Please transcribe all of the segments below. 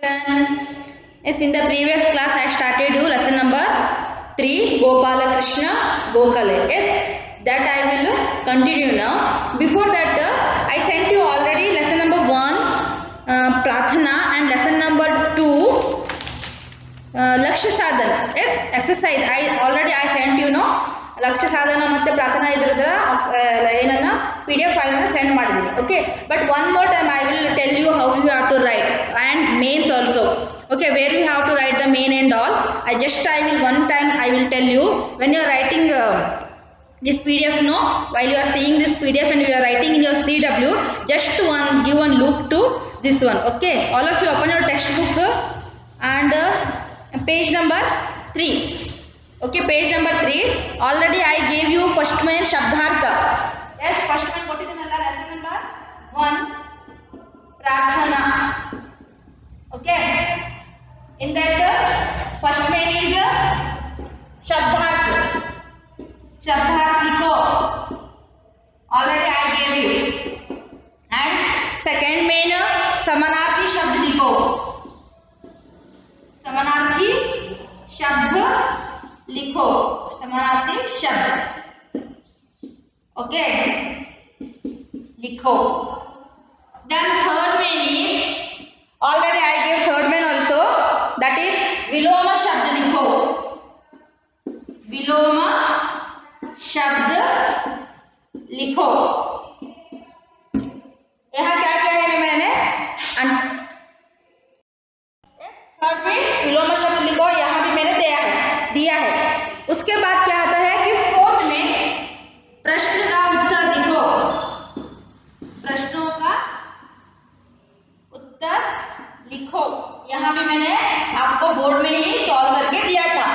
Yes, in the previous class I started you lesson number 3 Gopala Krishna Gokale. Yes, that I will continue now. Before that I sent you already lesson number 1 Prathana and lesson number 2 Lakshya Sadhana. Yes, exercise I sent you no ಲಕ್ಷ್ಯ ಸಾಧನ ಮತ್ತು ಪ್ರಾರ್ಥನಾ ಇದ್ರದ ಏನನ್ನ PDF file ಅನ್ನು send ಮಾಡಿದ್ದೀನಿ. Okay, but one more time I will tell you how you have to write and mains also. Okay, where you have to write the main and all. I will one time I will tell you when you are writing this PDF, no, while you are seeing this PDF and you are writing in your CW, just give one look to this one. Okay, all of you open your textbook and page number 3. Okay, page number 3. Already I gave you first main Shabdartha. Yes, first main what is another lesson number 1 Prathana. Okay, in that first main is Shabdartha. Shabdartha likho. Already I gave you. And second main Samanarthi Shabd likho. Samanarthi Shabd लिखो, समानार्थी शब्द. Okay, लिखो. Then third main is already I gave third main also, that is विलोम शब्द लिखो. विलोम शब्द लिखो. यहाँ क्या क्या है मैंने थर्ड में विलोम शब्द लिखो, यहाँ भी मैंने दिया है. उसके बाद क्या आता है कि फोर्थ में प्रश्न का उत्तर लिखो. प्रश्नों का उत्तर लिखो. यहाँ भी मैंने आपको बोर्ड में ही सॉल्व करके दिया था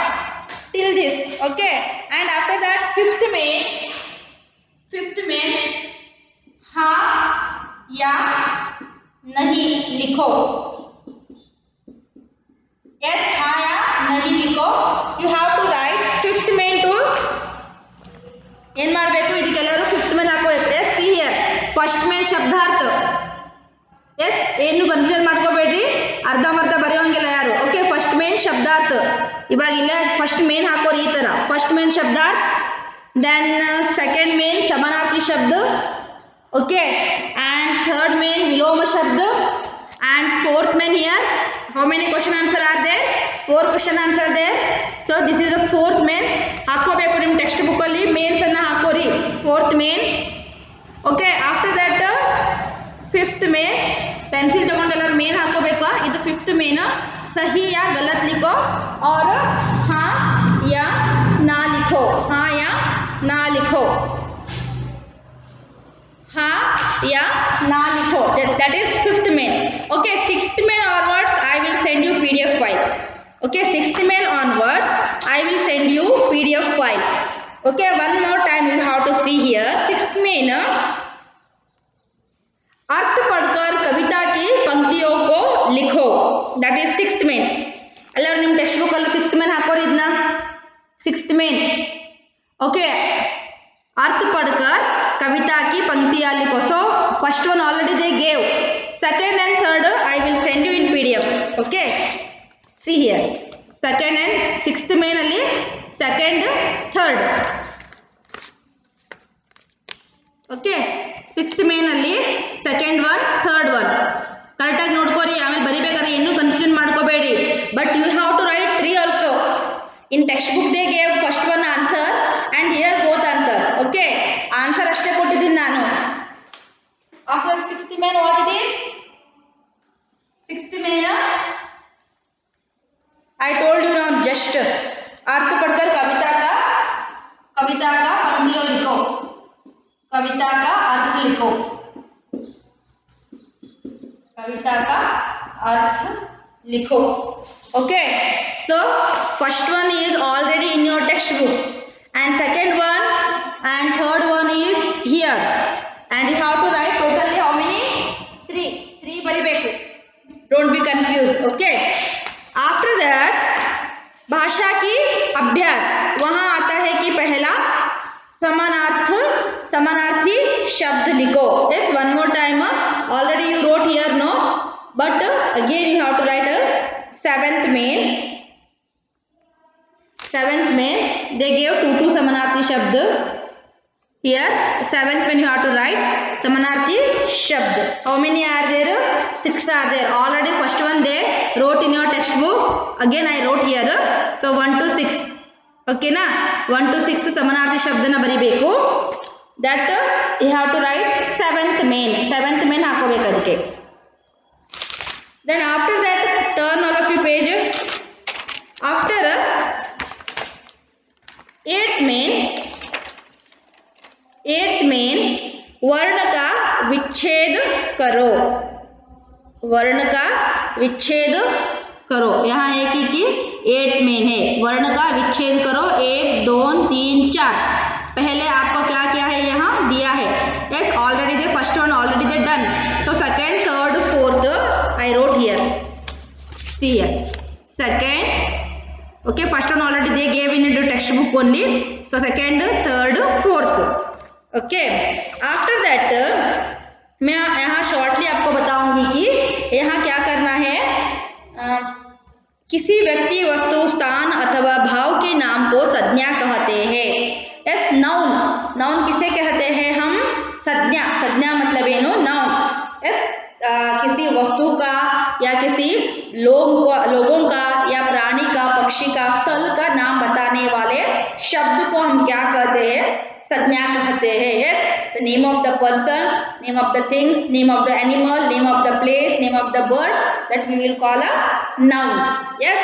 till this. Okay, and after that fifth में हाँ या नहीं लिखो. Yes, हाँ या नहीं लिखो. You have to write fifth main to ಏನು ಮಾಡಬೇಕು, ಇದಕ್ಕೆಲ್ಲರೂ ಫಿಫ್ತ್ ಮೇನ್ ಹಾಕೋಬೇಕು. Yes, see here first main ಶಬ್ದಾರ್ಥ. ಎಸ್, ಏನು ಕನ್ಫ್ಯೂಷನ್ ಮಾಡ್ಕೋಬೇಡ್ರಿ, ಅರ್ಧಂಬರ್ಧ ಬರೆಯೋಂಗಿಲ್ಲ ಯಾರು. ಓಕೆ, ಫಸ್ಟ್ ಮೇನ್ ಶಬ್ದಾರ್ಥ. ಇವಾಗ ಇಲ್ಲೇ ಫಸ್ಟ್ ಮೇನ್ ಹಾಕೋರಿ ಈ ಥರ. ಫಸ್ಟ್ ಮೇನ್ ಶಬ್ದಾರ್ಥ, ದೆನ್ ಸೆಕೆಂಡ್ ಮೇನ್ ಸಮಾನಾರ್ಥಿ ಶಬ್ದ. ಓಕೆ, ಆ್ಯಂಡ್ ಥರ್ಡ್ ಮೇನ್ ವಿಲೋಮ ಶಬ್ದ. And fourth main here, how many question answer are there? 4 question answer there. So this is the fourth main. ಹಾಕೋಬೇಕು ನಿಮ್ಮ ಟೆಕ್ಸ್ಟ್ ಬುಕ್ ಅಲ್ಲಿ ಮೇನ್ಸ್ ಅನ್ನ ಹಾಕೋರಿ, fourth main. Okay, after that fifth main pencil ತಗೊಂಡೆಲ್ಲರೂ main ಹಾಕೋಬೇಕು. ಇದು fifth main. ಸಹಿ ಯಾ ಗಲತ್ ಲಿಖೋ और हाँ या ना लिखो. हाँ या ना लिखो. हाँ या ना लिखो. That is fifth main. Okay, sixth main onwards I will send you PDF file. Okay, sixth main onwards I will send you PDF file. Okay, one more time you have to see here. Sixth main अर्थ पढ़कर कविता की पंक्तियों को लिखो. That is sixth main. ಎಲ್ಲರೂ ನಿಮ್ಮ text book ಅಲ್ಲಿ sixth main ಹಾಕೋರಿ ಇದನ್ನ. Sixth main. Okay, अर्थ पढ़कर कविता की पंक्तियां लिखो. So first one already they gave. Second and third I will send you in PDF. Okay, see here, second and sixth main alli second third. Okay, sixth main alli second one third one correct ಆಗಿ ನೋಡ್ಕೋರಿ. ಆಮೇಲೆ ಬರಿಬೇಕಾದ್ರೆ ಏನು confusion ಮಾಡ್ಕೋಬೇಡಿ. But you have to write 3 also. In text book they gave first one answer and here both answer. Okay, answer ಅಷ್ಟೇ ಕೊಟ್ಟಿದ್ದೀನಿ ನಾನು. after sixth main what it is? sixth main I told you now just अर्थ पढ़कर कविता का पंक्तियों लिखो. कविता का अर्थ लिखो. कविता का अर्थ लिखो. Okay, so first one is already in your textbook and second one and third one is here, and you have to write totally how many? 3 ಬರಿಬೇಕು. Don't be confused. Okay, after that भाषा की अभ्यास. वहां आता है कि पहला समानार्थी शब्द लिखो. Yes, one more time. Already you wrote here, no? but again you have to write a seventh main. They gave two samanarthi shabd. Here seventh main you have to write samanarthi shabd. How many are there? 6 are there. Already first one they wrote in your textbook. Again I wrote here. So 1 to 6. Okay na? 1 to 6 samanarthi shabd na baribeku. That you have to write seventh main ಹಾಕೋಬೇಕು ಅದಕ್ಕೆ. Then after that turn all of you page. After eighth main वर्ण का विच्छेद करो. यहाँ है कि 8th main है. वर्ण का विच्छेद करो. 1 2 3 4. पहले आपको क्या क्या है यहाँ दिया है. Yes already they first one already they done. So second third fourth I wrote here. See here second. Okay, first one already they gave in the textbook only. So second, third, fourth. Okay, after that मैं यहाँ shortly आपको बताऊंगी कि यहाँ क्या करना है. किसी व्यक्ति वस्तु स्थान अथवा भाव के नाम को संज्ञा कहते हैं. यस नाउन किसे कहते हैं हम? संज्ञा मतलब ಏನು नाउन. यस किसी वस्तु का या किसी लोगों का या प्राणी का पक्षी का स्थल का नाम बताने वाले शब्द को हम क्या कहते हैं? संज्ञा कहते हैं. Yes the name of the person, name of the things, name of the animal, name of the place, name of the bird, that we will call a noun. Yes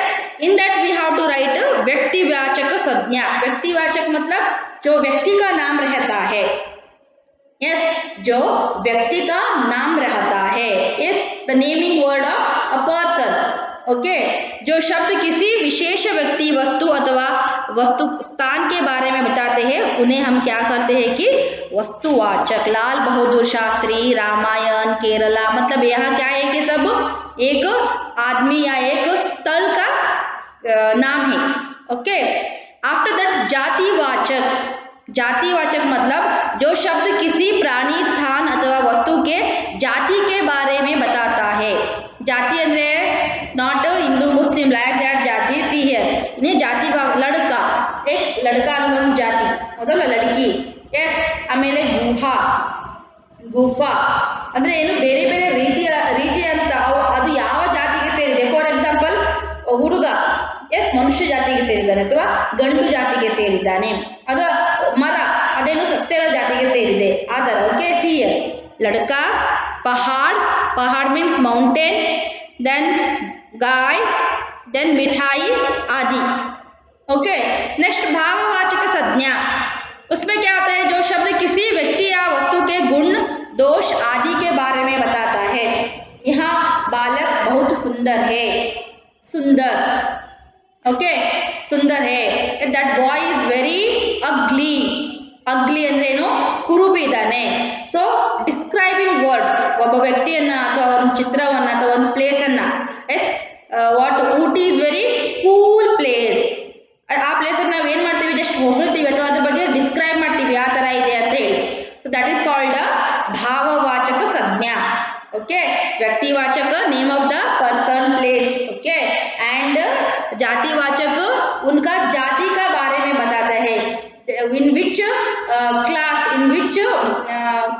in that we have to write व्यक्तिवाचक संज्ञा. व्यक्तिवाचक मतलब जो व्यक्ति का नाम रहता है. यस जो व्यक्ति का नाम रहता है. इस the naming word of a person. Okay, जो शब्द किसी विशेष व्यक्ति वस्तु अथवा वस्तु स्थान के बारे में बताते हैं उन्हें हम क्या करते हैं कि वस्तुवाचक. लाल बहादुर शास्त्री, रामायण, केरला, मतलब यहाँ क्या है कि सब एक आदमी या एक स्थल का नाम है. ओके, आफ्टर दैट जातिवाचक मतलब जो शब्द किसी प्राणी, स्थान अथवा वस्तु के जाति के बारे में बताता है. जाति ಅಂದ್ರೆ not Hindu Muslim like that ಜಾತಿ. see here इन्हें ಜಾತಿ लड़का, एक लड़का ಅನ್ನೋದು ಜಾತಿ ಹೌದಲ್ಲ, ಲड़की. ಎಸ್ ಆಮೇಲೆ ಗುಫಾ ಅಂದ್ರೆ ಏನು ಬೇರೆ ಬೇರೆ ರೀತಿ ಅಂತ ಅದು ಯಾವ ಜಾತಿಗೆ ಸೇರಿದೆ. ಫಾರ್ ಎಕ್ಸಾಂಪಲ್ ಹುಡುಗ ಎಸ್ ಮನುಷ್ಯ ಜಾತಿಗೆ ಸೇರಿದ್ದಾನೆ ಅಥವಾ ಗಂಡು ಜಾತಿಗೆ ಸೇರಿದ್ದಾನೆ. ಅದು ಮರ ಅದೇನು ಸಸ್ಯಗಳ ಜಾತಿಗೆ ಸೇರಿದೆ ಆ ಥರ. ಓಕೆ, ಸಿ ಹಿಯರ್ ಲಡ್ಕಾ, पहाड़ मीन्स माउंटेन, देन गाय, देन मिठाई आदि. ओके, नेक्स्ट भाववाचक संज्ञा. उसमें क्या होता है? जो शब्द किसी व्यक्ति या वस्तु के गुण, दोष आदि के बारे में बताता है. यहाँ बालक बहुत सुंदर है. ओके, सुंदर है. That boy is very ugly ಅಂದ್ರೆ ಏನು? ಕುರುಬಿ ಇದ್ದಾನೆ. ಸೊ ಡಿಸ್ಕ್ರೈಬಿಂಗ್ ವರ್ಡ್ ಒಬ್ಬ ವ್ಯಕ್ತಿಯನ್ನ ಅಥವಾ ಒಂದು ಚಿತ್ರವನ್ನ ಅಥವಾ ಒಂದು ಪ್ಲೇಸ್ ಅನ್ನ. Yes what Ooty is very cool place. ಆ ಪ್ಲೇಸ್ ಅನ್ನ ನಾವು ಏನ್ ಮಾಡ್ತೀವಿ? ಜಸ್ಟ್ ಹೊಗಳ್ತೀವಿ ಅಥವಾ ಅದ್ರ ಬಗ್ಗೆ ಡಿಸ್ಕ್ರೈಬ್ ಮಾಡ್ತೀವಿ ಯಾವ ತರ ಇದೆ ಅಂತ ಹೇಳಿ. ಸೊ ದಟ್ ಈಸ್ ಕಾಲ್ಡ್ ಭಾವವಾಚಕ ಸಂಜ್ಞಾ. ओके, व्यक्तिवाचक name of the person, place. Okay, and जातिवाचक उनका जाति का बारे में बताता है. in which class, in which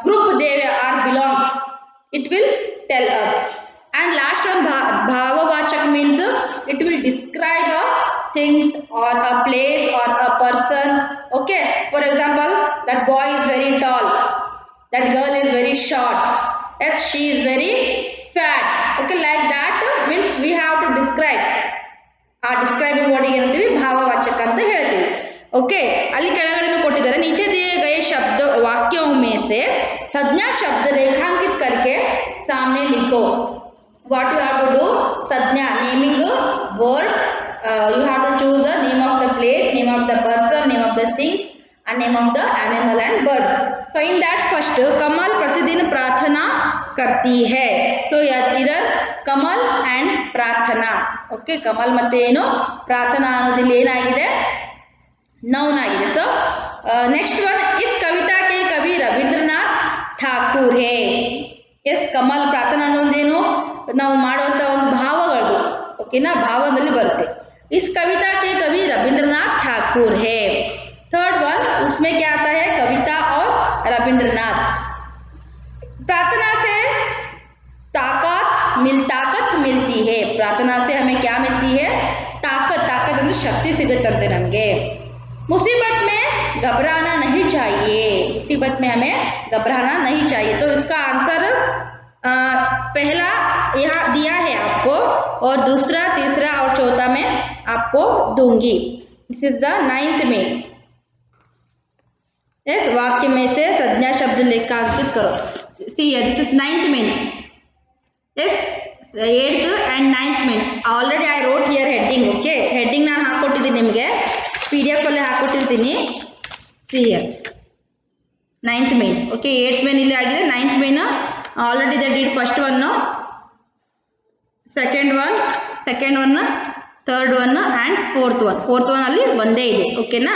group they are belong, it will tell us. And last one bhavavachak means it will describe a things or a place or a person. Okay, for example, that boy is very tall, that girl is very short, yes she is very fat. Okay, like that means we have to describe. ಆ describing word ಏನಂತೀವಿ? ಭಾವವಾಚಕ ಅಂತ ಹೇಳ್ತೀವಿ. Okay, ಅಲ್ಲಿ ಕೆಳಗಡೆ ಕೊಟ್ಟಿದ್ದಾರೆ. नीचे दिए गए शब्द वाक्यों में से संज्ञा शब्द रेखांकित करके सामने लिखो. what you have to do? संज्ञा, naming word, you have to choose the name of the place, name of the person, name of the things and name of the animal and birds. so in that first कमल प्रतिदिन प्रार्थना करती है. so इधर कमल and प्रार्थना. Okay, कमल ಮತ್ತೆ ಏನು ಪ್ರಾರ್ಥನಾ ಅನ್ನೋದಿಲ್ಲ ಏನಾಗಿದೆ? नाउन आಗಿದೆ. सो नेक्स्ट वन, इस कविता के कवि रविंद्रनाथ ठाकुर है. इस कमल प्रार्थना ಅನ್ನೋದೇನು? ನಾವು ಮಾಡುವಂಥ ಒಂದು ಭಾವಗಳು ಓಕೆನಾ ಭಾವದಲ್ಲಿ ಬರುತ್ತೆ इस कविता के कवि रविंद्रनाथ ठाकुर है थर्ड वन उसमें क्या आता है कविता और रविंद्रनाथ प्रार्थना से ताकत मिलती है प्रार्थना से हमें क्या मिलती है ताकत ಅಂದ್ರೆ ಶಕ್ತಿ ಸಿಗುತ್ತಂತೆ ನಮಗೆ मुसीबत में घबराना नहीं चाहिए मुसीबत में हमें घबराना नहीं चाहिए तो इसका आंसर पहला यहाँ दिया है आपको और दूसरा तीसरा और चौथा में आपको दूंगी दिस इज द 9th में इस वाक्य में से संज्ञा शब्द लेखांकित करो सी दिस इज 9th में इस 8th and 9th में already I wrote here heading okay heading ನಾನು ಹಾಕೊಟ್ಟಿದ್ದೀನಿ ನಿಮಗೆ PDF ಅಲ್ಲಿ ಹಾಕೊಟ್ಟಿರ್ತೀನಿ see here 9th main okay 8th main ಇಲ್ಲಿ ಆಗಿದೆ 9th main already they did first one second one third one and fourth one ಅಲ್ಲಿ ಒಂದೇ ಇದೆ ಓಕೆನಾ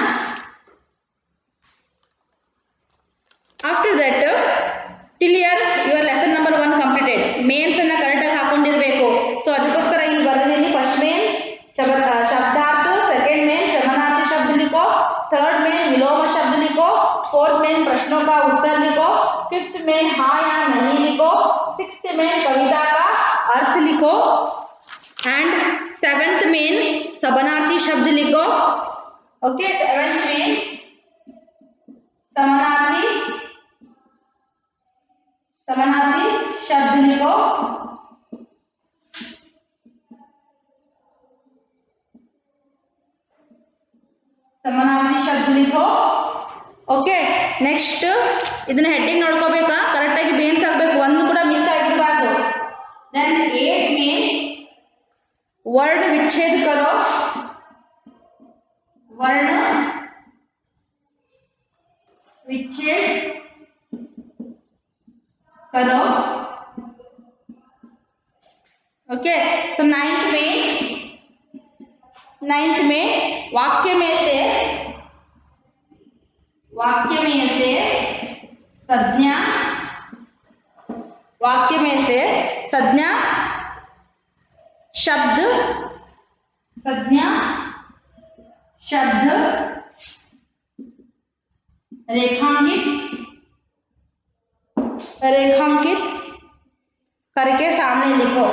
after that till here your lesson number 1 completed mains ಅನ್ನ ಕರೆಕ್ಟಾಗಿ ಹಾಕೊಂಡಿರಬೇಕು ಸೊ ಅದಕ್ಕೋಸ್ಕರ ಇಲ್ಲಿ ಬರೆದಿದ್ದೀನಿ ಫಸ್ಟ್ ಮೇನ್ शब्दार्थ सेकेंड मेन समानार्थी शब्द लिखो थर्ड मेन विलोम शब्द लिखो फोर्थ मेन प्रश्नों का उत्तर लिखो फिफ्थ मेन हाँ या नहीं लिखो सिक्स्थ मेन कविता का अर्थ लिखो एंड सेवेंथ मेन समानार्थी शब्द लिखो ओके सेवेंथ मेन समानार्थी शब्द लिखो समानार्थी शब्द लिखो ओके नेक्स्ट ಇದನ್ನ ಹೆಡ್ಡಿಂಗ್ ನೋಡ್ಕೋಬೇಕಾ ಕರೆಕ್ಟ್ ಆಗಿ ಬೇನ್ಸ್ ಆಗಬೇಕು ಒಂದು ಕೂಡ ಮಿಸ್ ಆಗಿರಬಾರದು देन 8 में वर्ण विच्छेद करो वर्ण विच्छेद करो ओके सो 9th में वाक्य में से संज्ञा शब्द रेखांकित करके सामने लिखो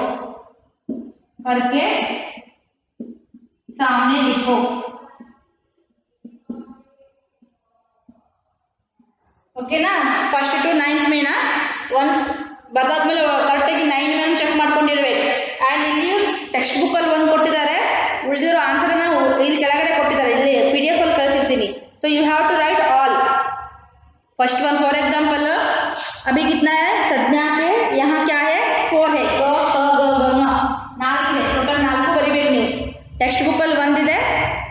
ओके ना फर्स्ट टू 9th में ना ಒನ್ಸ್ ಬರೆದಾದ್ಮೇಲೆ ಕರೆಕ್ಟಾಗಿ 9 ಮೇಲೆ ಚೆಕ್ ಮಾಡ್ಕೊಂಡಿರ್ಬೇಕು ಆ್ಯಂಡ್ ಇಲ್ಲಿ ಟೆಕ್ಸ್ಟ್ ಬುಕ್ಕಲ್ಲಿ ಒಂದು ಕೊಟ್ಟಿದ್ದಾರೆ ಉಳಿದಿರೋ ಆನ್ಸರನ್ನು ಇಲ್ಲಿ ಕೆಳಗಡೆ ಕೊಟ್ಟಿದ್ದಾರೆ ಇಲ್ಲಿ PDF ಅಲ್ಲಿ ಕಳಿಸಿರ್ತೀನಿ so you have to write all first one for example अभी कितना है संज्ञा के यहाँ क्या है 4 है क ख ग घ ङ 4 है टोटल 4 ಬರಿಬೇಕು ನೀವು टेक्स्ट ಬುಕ್ಕಲ್ಲಿ ಒಂದಿದೆ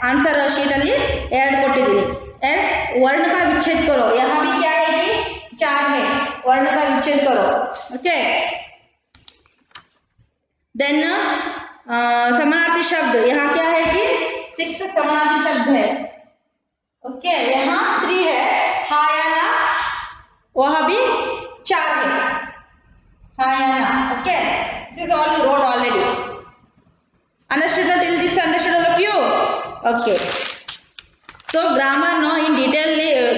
आंसर शीट ಅಲ್ಲಿ 2 ಕೊಟ್ಟಿದ್ದೀನಿ एस वर्ण का विच्छेद करो यहाँ भी क्या है कि 4 है वर्ण का विच्छेद करो ओके देन समानार्थी शब्द यहाँ क्या है कि 6 समानार्थी शब्द है ओके यहाँ 3 है हाँ या ना वह भी 4 है हाँ या ना okay this is all you wrote already understood till this understood all of you okay so grammar no in detail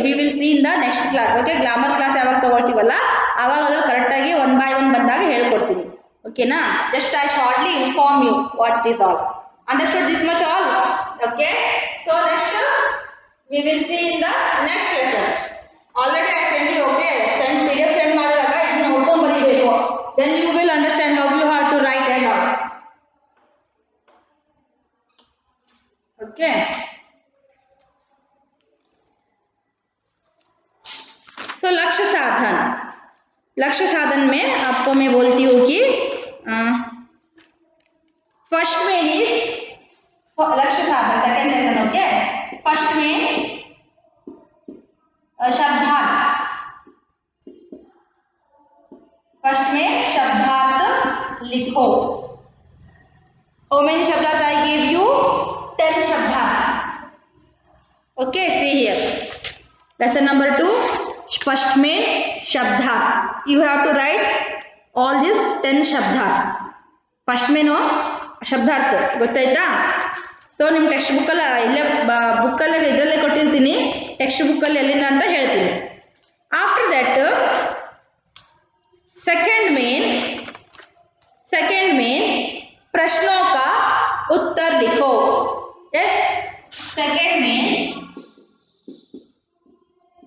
we will see in the next class okay grammar class ಯಾವಾಗ ತಗೊಳ್ತೀವಲ್ಲ ಆವಾಗ ಅದು ಕರೆಕ್ಟ್ ಆಗಿ 1 by 1 ಬಂದಾಗ ಹೇಳ್ಕೊಡ್ತೀನಿ ಓಕೆನಾ just I shortly inform you what it is all understood this much all okay so next we will see in the next lesson already I send you okay send PDF send ಮಾಡಿದಾಗ ಇದನ್ನ ನೋಡ್ಕೊಂಡು ಬರೀಬೇಕು then you will understand how you have to write and all okay तो लक्ष्य साधन में आपको मैं बोलती हूँ कि फर्स्ट में इज लक्ष्य साधन सेकेंड लेसन ओके फर्स्ट में शब्दार्थ लिखो how many शब्दार्थ I gave you 10 शब्दार्थ okay see here lesson number 2 first में शब्दार्थ you have to write all these 10 शब्दार्थ ಫಸ್ಟ್ ಮೇನು ಶಬ್ದಾರ್ಥ ಗೊತ್ತಾಯ್ತಾ. ಸೊ ನಿಮ್ಮ ಟೆಕ್ಸ್ಟ್ ಬುಕ್ಕಲ್ಲಿ ಇಲ್ಲೇ ಬುಕ್ಕಲ್ಲಿ ಇದರಲ್ಲೇ ಕೊಟ್ಟಿರ್ತೀನಿ, ಟೆಕ್ಸ್ಟ್ ಬುಕ್ಕಲ್ಲಿ ಎಲ್ಲಿಂದ ಅಂತ ಹೇಳ್ತೀನಿ. ಆಫ್ಟರ್ ದಟ್ सेकंड में प्रश्नों का उत्तर लिखो. यस, सेकंड में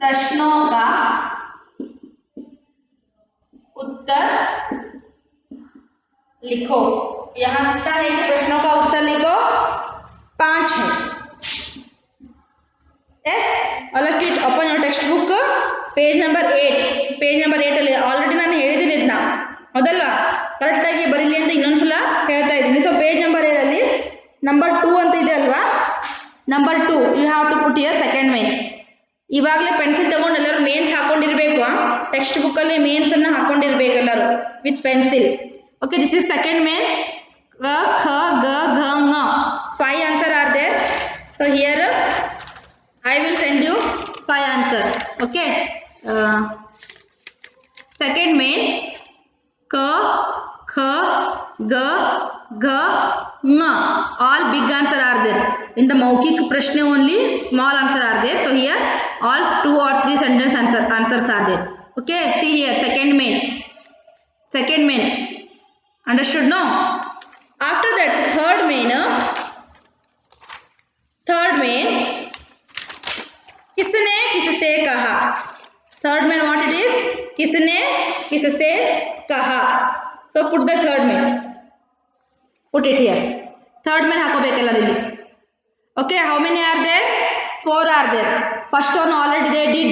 प्रश्नों का उत्तर लिखो. यहाँ कितना है कि प्रश्नों का उत्तर लिखो? 5 है. Yes, all of it open your text book page number 8. Page number 8 ಅಲ್ಲಿ ಆಲ್ರೆಡಿ ನಾನು ಹೇಳಿದ್ದೀನಿ ಇದನ್ನ, ಹೌದಲ್ವಾ? ಕರೆಕ್ಟಾಗಿ ಬರೀಲಿ ಅಂತ ಇನ್ನೊಂದ್ಸಲ ಹೇಳ್ತಾ ಇದ್ದೀನಿ. ಸೊ ಪೇಜ್ ನಂಬರ್ 8 ಅಲ್ಲಿ ನಂಬರ್ 2 ಅಂತ ಇದೆ ಅಲ್ವಾ, number 2 you have to put here second main. ಇವಾಗಲೇ ಪೆನ್ಸಿಲ್ ತಗೊಂಡು ಎಲ್ಲರೂ ಮೇನ್ಸ್ ಹಾಕೊಂಡಿರ್ಬೇಕು. ಟೆಕ್ಸ್ಟ್ ಬುಕ್ಕಲ್ಲಿ ಮೇನ್ಸ್ ಅನ್ನು ಹಾಕೊಂಡಿರ್ಬೇಕು ಎಲ್ಲರೂ with pencil. Okay, this is second main. ಖ ಗ ಘ ङ 5 answer are there. So here I will send you 5 answer. Okay. Second main K, Kh, G, Gh, Ng. All big answer are there. In the Maukik Prashna only small answer are there. So here all 2 or 3 sentence answers are there. Okay. See here second main. Second main. Understood? No. After that third main. Third main. किसने किससे कहा. Third main what it is? किसने किससे कहा. So put the third main, put it here. Third main ಹಾಕೋಬೇಕಲ್ಲ ಇಲ್ಲಿ. Okay, how many are there? 4 are there. First one already they did.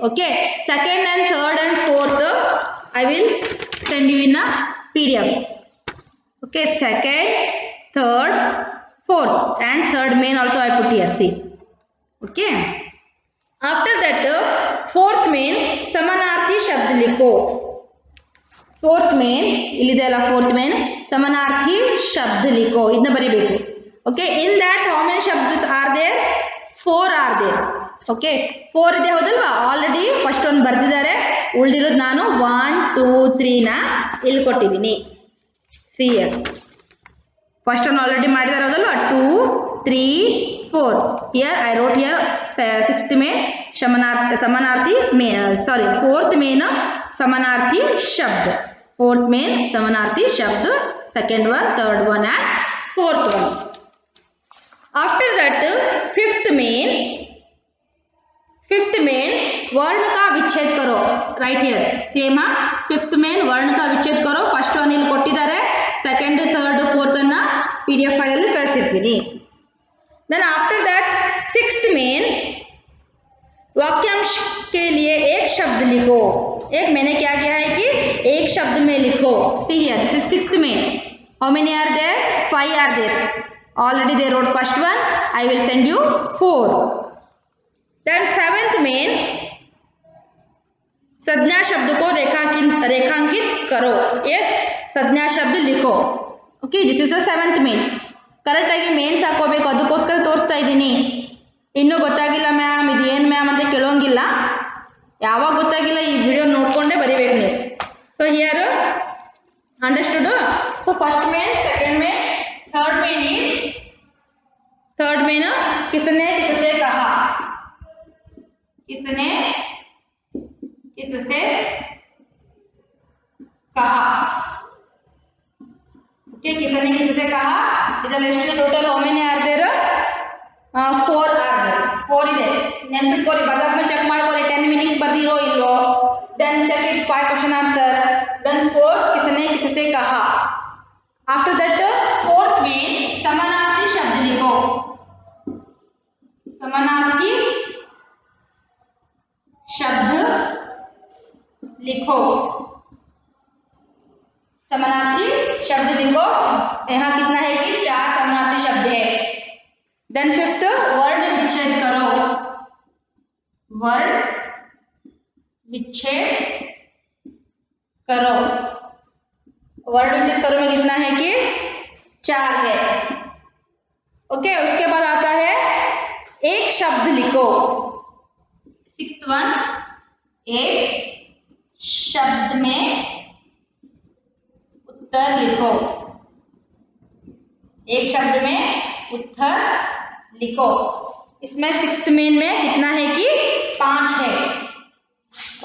Okay, second and third and fourth I will send you in a PDF. Okay, second third fourth and third main also I put here. See. Okay, after that fourth main समानार्थी शब्द लिखो. Fourth main इಲ್ಲಿದೆ ಅಲ್ಲ, fourth main समानार्थी शब्द लिखो. ಇದನ್ನ ಬರಿಬೇಕು. Okay, in that how many ಶಬ್ದಸ್ are there? 4 are there. Okay, 4 ಇದೆ ಹೌದಲ್ವಾ? ಆಲ್ರೆಡಿ ಫಸ್ಟ್ ಒಂದು ಬರೆದಿದ್ದಾರೆ, ಉಳಿದಿರೋದು ನಾನು 1 2 3 ನ ಇಲ್ಲಿ ಕೊಟ್ಟಿದ್ದೀನಿ. ಸಿ ಹಿಯರ್ ಫಸ್ಟ್ ಒಂದು ಆಲ್ರೆಡಿ ಮಾಡಿದ್ದಾರೆ ಹೌದಲ್ವಾ? 2 3 4. Here I wrote here sixth में समानार्थी में sorry fourth में समानार्थी शब्द. Fourth में समानार्थी शब्द, second one, third one and fourth one. After that fifth में वर्ण का विच्छेद करो. Right here same fifth में वर्ण का विच्छेद करो. First one ಇಲ್ಲಿ ಕೊಟ್ಟಿದ್ದಾರೆ, second third fourth ಅನ್ನ PDF ಫೈಲ್ ಅಲ್ಲಿ ಕಳಿಸಿರ್ತೀನಿ. Then after that sixth main वाक्यांश के लिए एक शब्द लिखो. एक मैंने क्या किया है कि एक शब्द में लिखो. See here this is sixth main. How many are there? 5 are there. Already they wrote first one. I will send you 4. Then seventh main संज्ञा शब्द को रेखांकित करो. Yes, संज्ञा शब्द लिखो. Okay, this is the seventh main. ಕರೆಕ್ಟಾಗಿ mains ಹಾಕೋಬೇಕು, ಅದಕ್ಕೋಸ್ಕರ ತೋರಿಸ್ತಾ ಇದ್ದೀನಿ. ಇನ್ನೂ ಗೊತ್ತಾಗಿಲ್ಲ ಮ್ಯಾಮ್ ಇದು ಏನು ಮ್ಯಾಮ್ ಅಂತ ಕೇಳೋಂಗಿಲ್ಲ. ಯಾವಾಗ ಗೊತ್ತಾಗಿಲ್ಲ ಈ ವಿಡಿಯೋ ನೋಡಿಕೊಂಡೇ ಬರೀಬೇಕು ನೀವು. So here understood. So first main, second main, third main is third में ना किसने किससे कहा, किसने किससे कहा, ओके किसने किससे कहा. ಇದರ ಎಷ್ಟು total how many are there? 4 are there. 4 ಇದೆ, ನೆನಪಿಟ್ಕೋರಿ, ಬದಲಾಗಿ ಚೆಕ್ ಮಾಡ್ಕೋರಿ 10 ಮಿನಿಟ್ಸ್ ಬರ್ದಿರೋ ಇಲ್ಲೋ. then check it 5 question answer. then 4 किसने किससे कहा. after that fourth में समानार्थी शब्द लिखो. समानार्थी शब्द लिखो. समानार्थी शब्द लिखो. यहाँ कितना है कि 4 समानार्थी शब्द है. देन फिफ्थ वर्ण विच्छेद करो. वर्ण विच्छेद करो. वर्ण विच्छेद करो में कितना है कि 4 है. ओके उसके बाद आता है एक शब्द लिखो. सिक्स्थ वन एक शब्द में उत्तर लिखो. एक शब्द में उत्तर लिखो। इसमें 6th मेन में कितना है कि 5 है।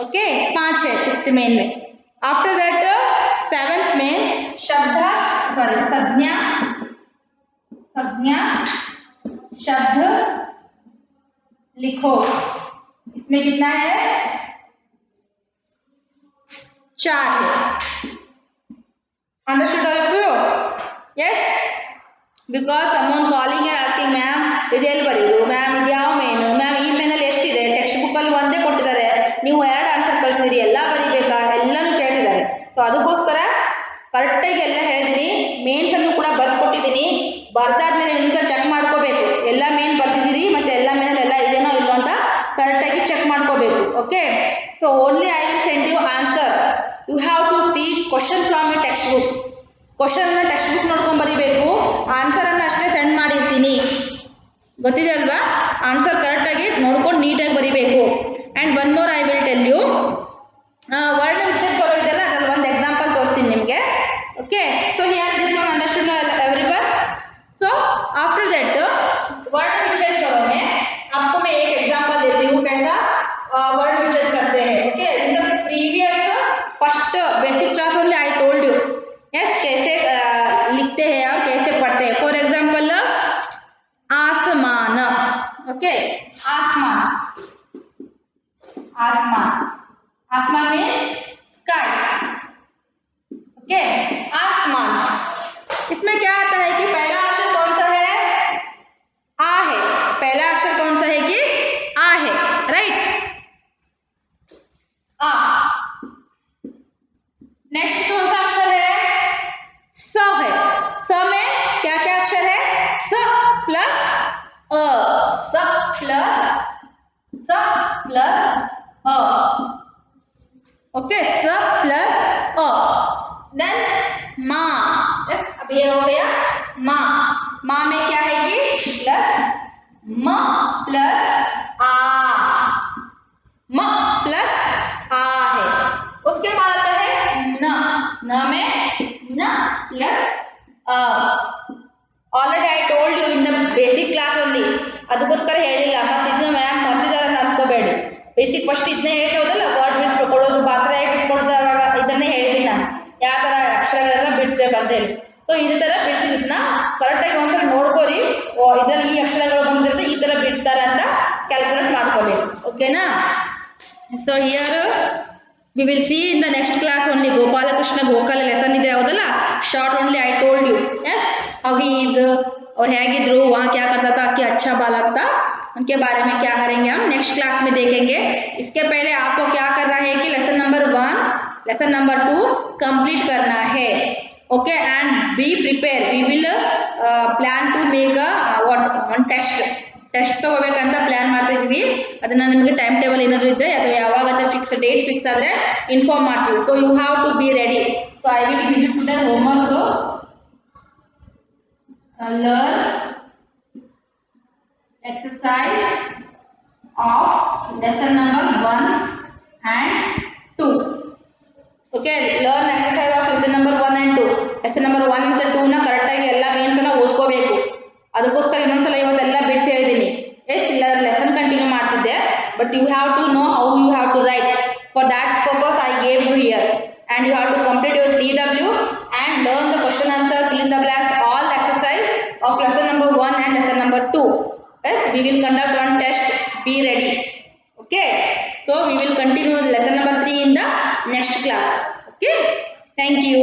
ओके 5 है 6th मेन में। आफ्टर दैट 7th मेन संज्ञा शब्द लिखो। इसमें कितना है 4 है। Understood all of you? Yes? Because someone calling and asking ma'am ಇದೆಲ್ಲಿ ಬರೆಯೋದು ಮ್ಯಾಮ್ ಇದು ಯಾವ ಮೇನು ಮ್ಯಾಮ್ ಈ ಮೇನಲ್ಲಿ ಎಷ್ಟಿದೆ ಟೆಕ್ಸ್ಟ್ ಬುಕ್ಕಲ್ಲಿ ಒಂದೇ ಕೊಟ್ಟಿದ್ದಾರೆ ನೀವು 2 ಆನ್ಸರ್ ಕಳಿಸಿದಿರಿ ಎಲ್ಲ ಬರೀಬೇಕಾ ಎಲ್ಲನೂ ಕೇಳ್ತಿದ್ದಾರೆ. ಸೊ ಅದಕ್ಕೋಸ್ಕರ ಕರೆಕ್ಟಾಗಿ ಎಲ್ಲ ಹೇಳಿದ್ದೀನಿ. ಮೇನ್ಸನ್ನು ಕೂಡ ಬರ್ಕೊಟ್ಟಿದ್ದೀನಿ. ಬರ್ದಾದ್ಮೇಲೆ ಇನ್ನೊಂದ್ಸಲ ಚೆಕ್ ಮಾಡ್ಕೋಬೇಕು ಎಲ್ಲ ಮೇನ್ ಬರ್ತಿದ್ದೀರಿ ಮತ್ತು ಎಲ್ಲ ಮೇನಲ್ಲಿ ಎಲ್ಲ ಇದೇನೋ ಇಲ್ಲೋ ಅಂತ ಕರೆಕ್ಟಾಗಿ ಚೆಕ್ ಮಾಡ್ಕೋಬೇಕು. Okay so only I will send you answer. You have to see question from a text book. ಕ್ವಶನ್ನ ಟೆಕ್ಸ್ಟ್ ಬುಕ್ ನೋಡ್ಕೊಂಡು ಬರೀಬೇಕು. ಆನ್ಸರನ್ನು ಅಷ್ಟೇ ಸೆಂಡ್ ಮಾಡಿರ್ತೀನಿ ಗೊತ್ತಿದೆ ಅಲ್ವಾ. ಆನ್ಸರ್ ಕರೆಕ್ಟಾಗಿ ನೋಡ್ಕೊಂಡು ನೀಟಾಗಿ ಬರೀಬೇಕು. And one more I will tell you word which is borrow ಇದೆಲ್ಲ ಅದ್ರಲ್ಲಿ ಒಂದು ಎಕ್ಸಾಂಪಲ್ ತೋರಿಸ್ತೀನಿ ನಿಮಗೆ. Okay so here this one understood everyone. So after that word which is borrow में आपको मैं एक एग्जांपल देती हूँ कैसा वर्ड विचस करते हैं. Okay in the previous first basic class only I told you yes कैसे लिखते हैं और कैसे पढ़ते हैं. फॉर एग्जांपल आसमान. ओके आसमान आसमान मीन्स स्काई. ओके आसमान. इसमें क्या आता है कि पहला अक्षर कौन सा है आ है. पहला अक्षर कौन सा है कि आ है राइट आ. नेक्स्ट कौन सा अक्षर है स है. स में क्या क्या अक्षर है स प्लस अ. स प्लस अ. ओके स प्लस अ. देन माँ. यस अब ये हो गया माँ. माँ में क्या है कि प्लस म प्लस आ. म प्लस आ है. उसके बाद आता है न. न में न plus a. Already I told you in the basic class only. ಅದಕ್ಕೋಸ್ಕರ ಹೇಳಿಲ್ಲ ಮತ್ತೆ ಇದನ್ನ ಮ್ಯಾಮ್ ಮರ್ತಿದ್ದಾರೆ ಅಂತ ಅನ್ಕೋಬೇಡಿ. ಬೇಸಿಕ್ ಫಸ್ಟ್ ಇದನ್ನೇ ಹೇಳ್ತಾ ಹೋದಲ್ಲ ವರ್ಡ್ ಬಿಡಿಸ್ಕೊಡೋದು ಪಾತ್ರ ಹೇಗೆ ಬಿಡಿಸ್ಕೊಡೋದು ಅವಾಗ ಇದನ್ನೇ ಹೇಳಿದ್ದೀನಿ ನಾನು ಯಾವ ಥರ ಅಕ್ಷರಗಳೆಲ್ಲ ಬಿಡಿಸ್ಬೇಕಂತ ಹೇಳಿ. ಸೊ ಇದೇ ಥರ ಬಿಡಿಸಿದ್ದನ್ನ ಕರೆಕ್ಟಾಗಿ ಒಂದ್ಸಲ ನೋಡ್ಕೋರಿ. ಇದರಲ್ಲಿ ಈ ಅಕ್ಷರಗಳು ಬಂದಿರುತ್ತೆ ಈ ಥರ ಬಿಡಿಸ್ತಾರೆ ಅಂತ ಕ್ಯಾಲ್ಕುಲೇಟ್ ಮಾಡ್ಕೋಬೇಕು. ಓಕೆನಾ. So here we will see in the next class only Gopalakrishna Gokala lesson ಇದೆ ಹೌದಲ್ಲ short only I told you yes how he is और ಹೇಗಿದ್ರು वहाँ क्या करता था कि अच्छा बालक था उनके बारे में क्या करेंगे हम नेक्स्ट क्लास में देखेंगे. इसके पहले आपको क्या करना है कि lesson number 1 lesson number 2 complete करना है. Okay and be prepare. We will plan to make one test ತಗೋಬೇಕಂತ ಪ್ಲಾನ್ ಮಾಡ್ತಾ ಇದ್ವಿ. ಅದನ್ನ ನಿಮಗೆ ಟೈಮ್ ಟೇಬಲ್ ಏನಾದರೂ ಇದ್ದರೆ ಅಥವಾ ಯಾವಾಗ ಅಂತ ಡೇಟ್ ಫಿಕ್ಸ್ ಆದರೆ ಇನ್ಫಾರ್ಮ್ ಮಾಡ್ತೀವಿ. So you have to be ready. So I will give you today homework. Learn exercise of lesson number 1 and 2. Okay learn exercise of lesson number 1 and 2. lesson number 1 ಮತ್ತು 2 ನ ಕರೆಕ್ಟಾಗಿ ಎಲ್ಲ mains ಅನ್ನ ಓದ್ಕೋಬೇಕು. ಅದಕ್ಕೋಸ್ಕರ ಇನ್ನೊಂದ್ಸಲ ಇವತ್ತೆಲ್ಲ ಬಿಡಿಸಿ ಹೇಳಿದ್ದೀನಿ. ಎಸ್ ಇಲ್ಲ ಲೆಸನ್ ಕಂಟಿನ್ಯೂ ಮಾಡ್ತಿದ್ದೆ but you have to know how you have to write. For that purpose I gave you here and you have to complete your CW and learn the question answer, fill in the blanks, all exercise of lesson number 1 and lesson number 2. Yes, we will conduct one test. Be ready. Okay. So we will continue lesson number 3 in the next class. Okay. Thank you.